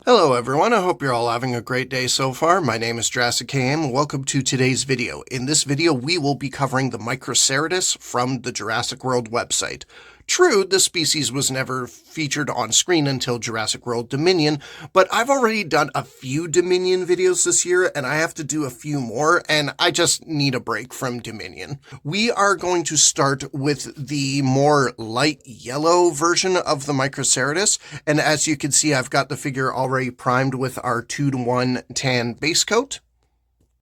Hello everyone, I hope you're all having a great day so far. My name is JurassicKM. Welcome to today's video. In this video, we will be covering the Microceratus from the Jurassic World website. True, the species was never featured on screen until Jurassic World Dominion, but I've already done a few Dominion videos this year, and I have to do a few more, and I just need a break from Dominion. We are going to start with the more light yellow version of the Microceratus, and as you can see, I've got the figure already primed with our 2-to-1 tan base coat.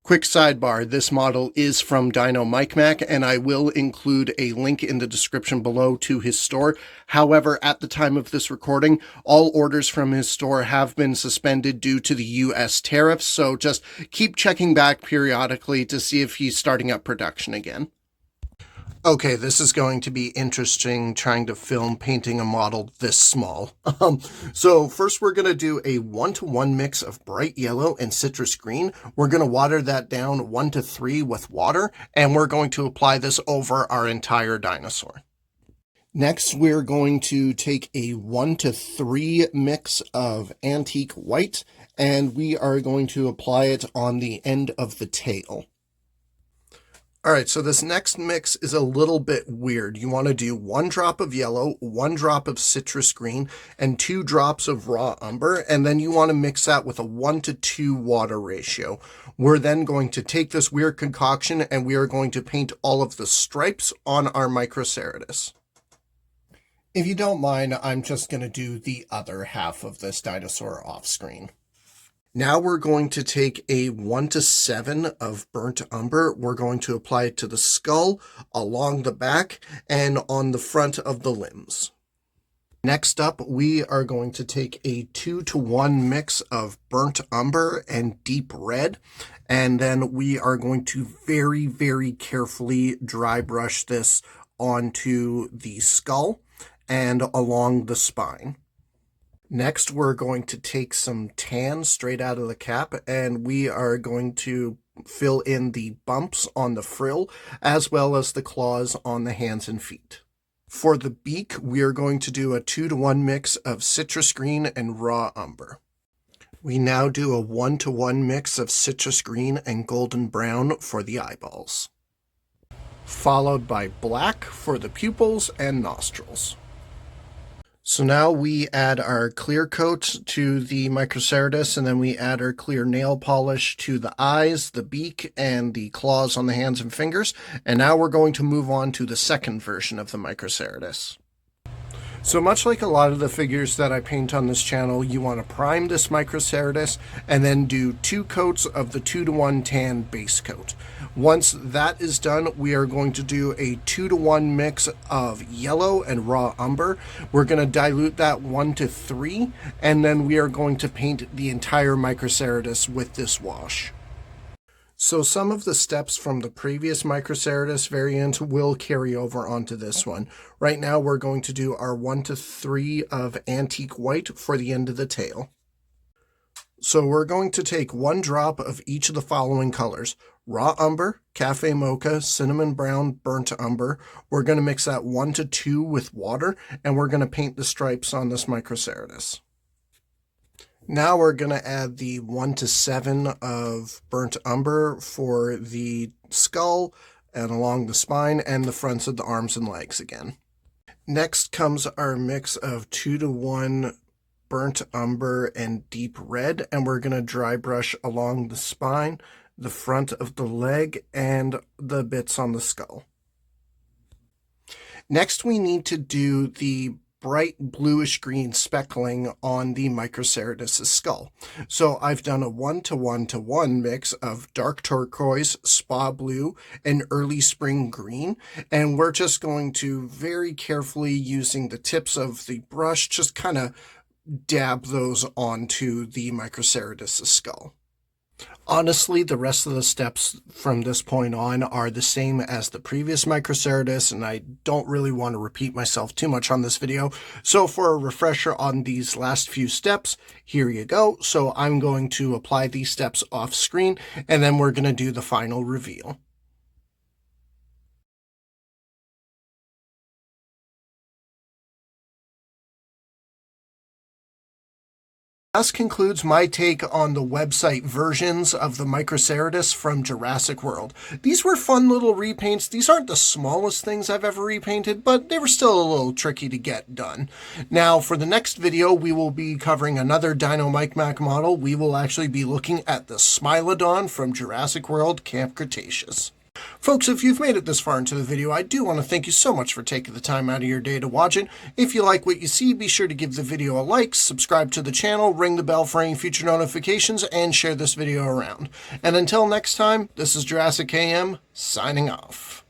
Quick sidebar, this model is from Dino Mike Mac, and I will include a link in the description below to his store. However, at the time of this recording, all orders from his store have been suspended due to the US tariffs, so just keep checking back periodically to see if he's starting up production again. Okay, this is going to be interesting trying to film painting a model this small. So first we're going to do a 1-to-1 mix of bright yellow and citrus green. We're going to water that down 1-to-3 with water, and we're going to apply this over our entire dinosaur. Next, we're going to take a 1-to-3 mix of antique white, and we are going to apply it on the end of the tail. All right, so this next mix is a little bit weird. You want to do 1 drop of yellow, 1 drop of citrus green, and 2 drops of raw umber, and then you want to mix that with a 1-to-2 water ratio. We're then going to take this weird concoction and we are going to paint all of the stripes on our Microceratus. If you don't mind, I'm just going to do the other half of this dinosaur off screen. Now we're going to take a 1-to-7 of burnt umber. We're going to apply it to the skull, along the back, and on the front of the limbs. Next up, we are going to take a 2-to-1 mix of burnt umber and deep red, and then we are going to very, very carefully dry brush this onto the skull and along the spine. Next, we're going to take some tan straight out of the cap, and we are going to fill in the bumps on the frill, as well as the claws on the hands and feet. For the beak, we are going to do a 2-to-1 mix of citrus green and raw umber. We now do a 1-to-1 mix of citrus green and golden brown for the eyeballs, followed by black for the pupils and nostrils. So now we add our clear coat to the Microceratus, and then we add our clear nail polish to the eyes, the beak, and the claws on the hands and fingers. And now we're going to move on to the second version of the Microceratus. So much like a lot of the figures that I paint on this channel, you want to prime this Microceratus and then do 2 coats of the 2-to-1 tan base coat. Once that is done, we are going to do a 2-to-1 mix of yellow and raw umber. We're going to dilute that 1-to-3, and then we are going to paint the entire Microceratus with this wash. So some of the steps from the previous Microceratus variant will carry over onto this one. Right now we're going to do our 1-to-3 of antique white for the end of the tail. So we're going to take 1 drop of each of the following colors: raw umber, cafe mocha, cinnamon brown, burnt umber. We're going to mix that 1-to-2 with water, and we're going to paint the stripes on this Microceratus. Now we're going to add the 1-to-7 of burnt umber for the skull and along the spine and the fronts of the arms and legs again. Next comes our mix of 2-to-1 burnt umber and deep red, and we're going to dry brush along the spine, the front of the leg, and the bits on the skull. Next, we need to do the bright bluish green speckling on the Microceratus' skull. So I've done a 1-to-1-to-1 mix of dark turquoise, spa blue, and early spring green, and we're just going to very carefully, using the tips of the brush, just kind of dab those onto the Microceratus' skull. Honestly, the rest of the steps from this point on are the same as the previous Microceratus, and I don't really want to repeat myself too much on this video. So for a refresher on these last few steps, here you go. So I'm going to apply these steps off screen, and then we're going to do the final reveal. This concludes my take on the website versions of the Microceratus from Jurassic World. These were fun little repaints. These aren't the smallest things I've ever repainted, but they were still a little tricky to get done. Now, for the next video, we will be covering another Dino Mike Mac model. We will actually be looking at the Smilodon from Jurassic World Camp Cretaceous. Folks, if you've made it this far into the video, I do want to thank you so much for taking the time out of your day to watch it. If you like what you see, be sure to give the video a like, subscribe to the channel, ring the bell for any future notifications, and share this video around. And until next time, this is JurassicKM, signing off.